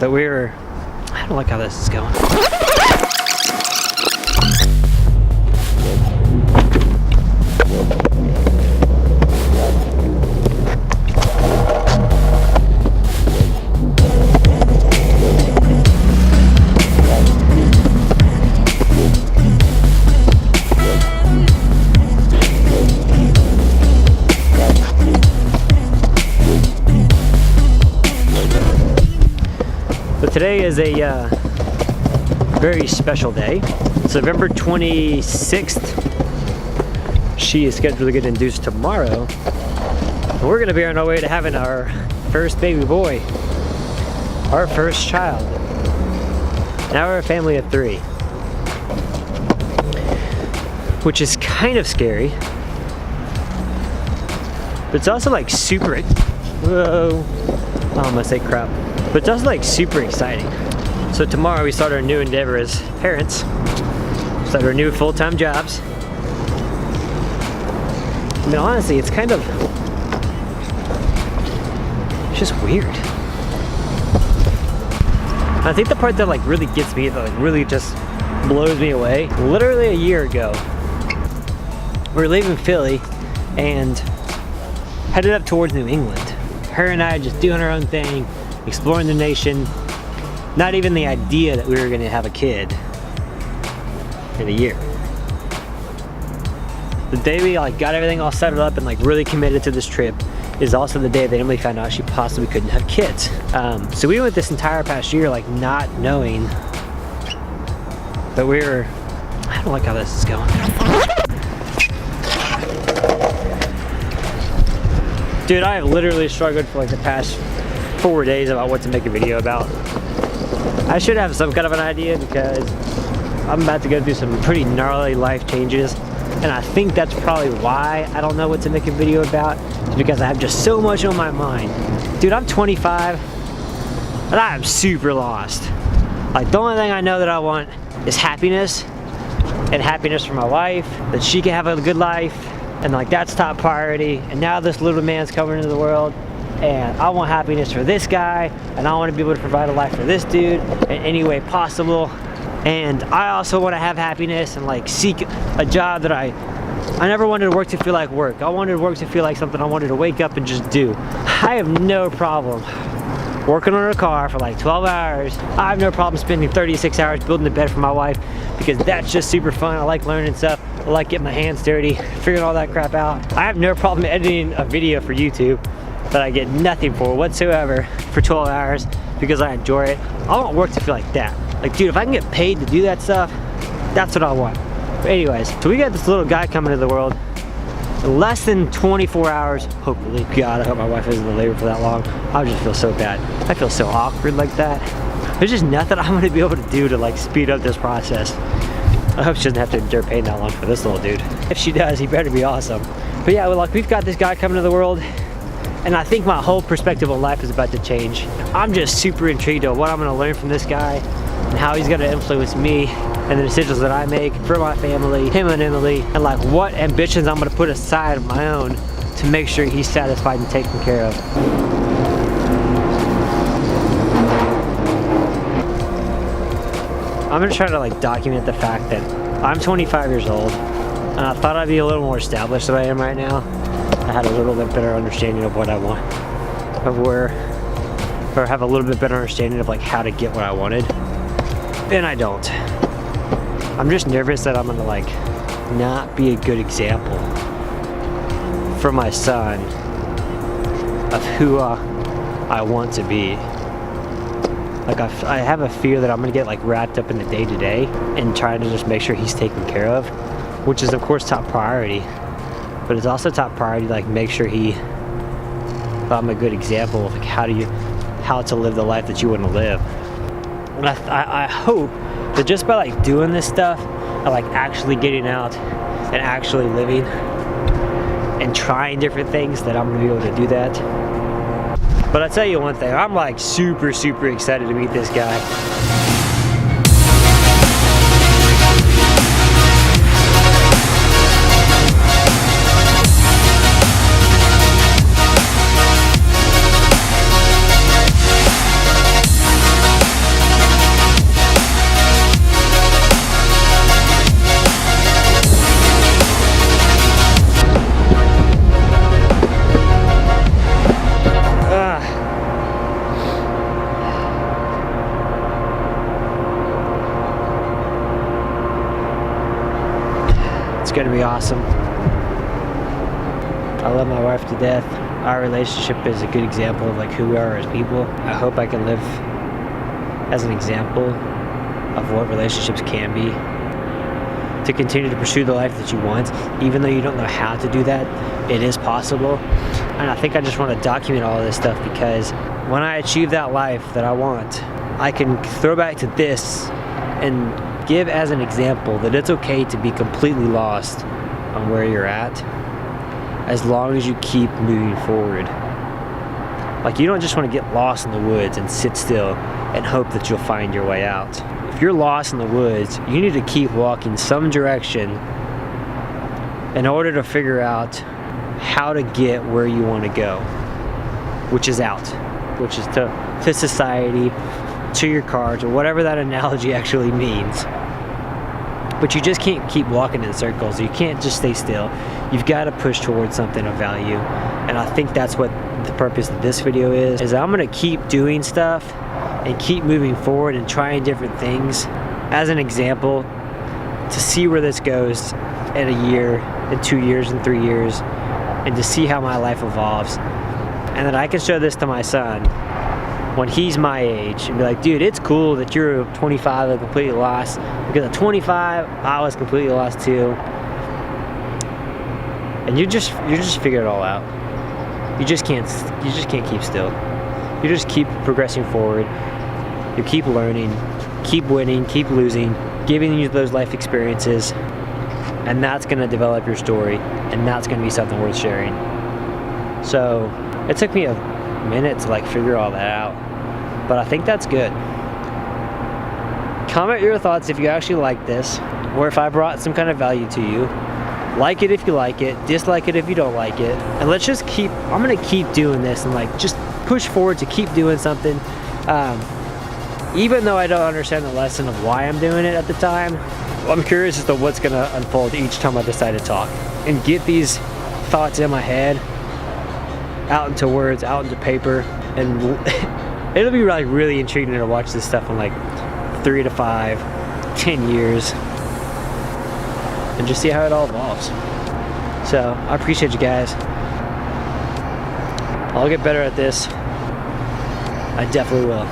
that I don't like how this is going. But today is a very special day. It's November 26th. She is scheduled to get induced tomorrow. And we're gonna be on our way to having our first baby boy, our first child. Now we're a family of 3, which is kind of scary. But it's also like super, whoa, I almost say crap. But it's also like super exciting. So tomorrow we start our new endeavor as parents. Start our new full-time jobs. I mean, honestly, it's kind of, it's just weird. I think the part that like really gets me, that like really just blows me away, literally a year ago, we were leaving Philly and headed up towards New England. Her and I just doing our own thing, exploring the nation. Not even the idea that we were gonna have a kid in a year. The day we like got everything all set up and like really committed to this trip is also the day that Emily found out she possibly couldn't have kids. So we went this entire past year like not knowing that I don't like how this is going. Dude, I have literally struggled for like the past 4 days about what to make a video about. I should have some kind of an idea because I'm about to go through some pretty gnarly life changes, and I think that's probably why I don't know what to make a video about. It's because I have just so much on my mind. Dude, I'm 25 and I am super lost. Like, the only thing I know that I want is happiness, and happiness for my wife, that she can have a good life, and like that's top priority. And now this little man's coming into the world, and I want happiness for this guy, and I want to be able to provide a life for this dude in any way possible. And I also want to have happiness and like seek a job that I never wanted work to feel like work. I wanted work to feel like something I wanted to wake up and just do. I have no problem working on a car for like 12 hours. I have no problem spending 36 hours building a bed for my wife, because that's just super fun. I like learning stuff. I like getting my hands dirty, figuring all that crap out. I have no problem editing a video for YouTube that I get nothing for whatsoever for 12 hours because I enjoy it. I want work to feel like that. Like, dude, if I can get paid to do that stuff, that's what I want. But anyways, so we got this little guy coming to the world in less than 24 hours, hopefully. God, I hope my wife isn't in labor for that long. I just feel so bad. I feel so awkward like that. There's just nothing I'm gonna be able to do to like speed up this process. I hope she doesn't have to endure pain that long for this little dude. If she does, he better be awesome. But yeah, well, like, we've got this guy coming to the world, and I think my whole perspective on life is about to change. I'm just super intrigued on what I'm gonna learn from this guy and how he's gonna influence me and the decisions that I make for my family, him and Emily, and like what ambitions I'm gonna put aside of my own to make sure he's satisfied and taken care of. I'm gonna try to like document the fact that I'm 25 years old, and I thought I'd be a little more established than I am right now. I had a little bit better understanding of what I want, or have a little bit better understanding of like how to get what I wanted. And I don't. I'm just nervous that I'm gonna like not be a good example for my son of who I want to be. Like, I have a fear that I'm gonna get like wrapped up in the day-to-day and trying to just make sure he's taken care of, which is of course top priority. But it's also top priority to like make sure I'm a good example of like how to live the life that you want to live. And I hope that just by like doing this stuff, and like actually getting out and actually living and trying different things, that I'm gonna be able to do that. But I'll tell you one thing, I'm like super excited to meet this guy. gonna be awesome. I love my wife to death. Our relationship is a good example of like who we are as people. I hope I can live as an example of what relationships can be, to continue to pursue the life that you want, even though you don't know how to do that. It is possible. And I think I just want to document all of this stuff, because when I achieve that life that I want, I can throw back to this and give as an example that it's okay to be completely lost on where you're at, as long as you keep moving forward. Like, you don't just want to get lost in the woods and sit still and hope that you'll find your way out. If you're lost in the woods, you need to keep walking some direction in order to figure out how to get where you want to go, which is out, which is to society, to your car, to whatever that analogy actually means. But you just can't keep walking in circles. You can't just stay still. You've got to push towards something of value. And I think that's what the purpose of this video is I'm going to keep doing stuff and keep moving forward and trying different things as an example to see where this goes in a year, in 2 years, in 3 years, and to see how my life evolves. And that I can show this to my son when he's my age and be like, dude, it's cool that you're 25 and completely lost, because at 25 I was completely lost too. And you just figure it all out. You just can't keep still. You just keep progressing forward. You keep learning, keep winning, keep losing, giving you those life experiences, and that's going to develop your story, and that's going to be something worth sharing. So it took me a minute to like figure all that out, but I think that's good. Comment your thoughts if you actually like this, or if I brought some kind of value to you. Like it if you like it, dislike it if you don't like it, and let's just keep, I'm gonna keep doing this and like just push forward to keep doing something. Even though I don't understand the lesson of why I'm doing it at the time, I'm curious as to what's gonna unfold each time I decide to talk and get these thoughts in my head out into words, out into paper, and it'll be like really intriguing to watch this stuff in like 3 to 5, 10 years, and just see how it all evolves. So I appreciate you guys. I'll get better at this. I definitely will.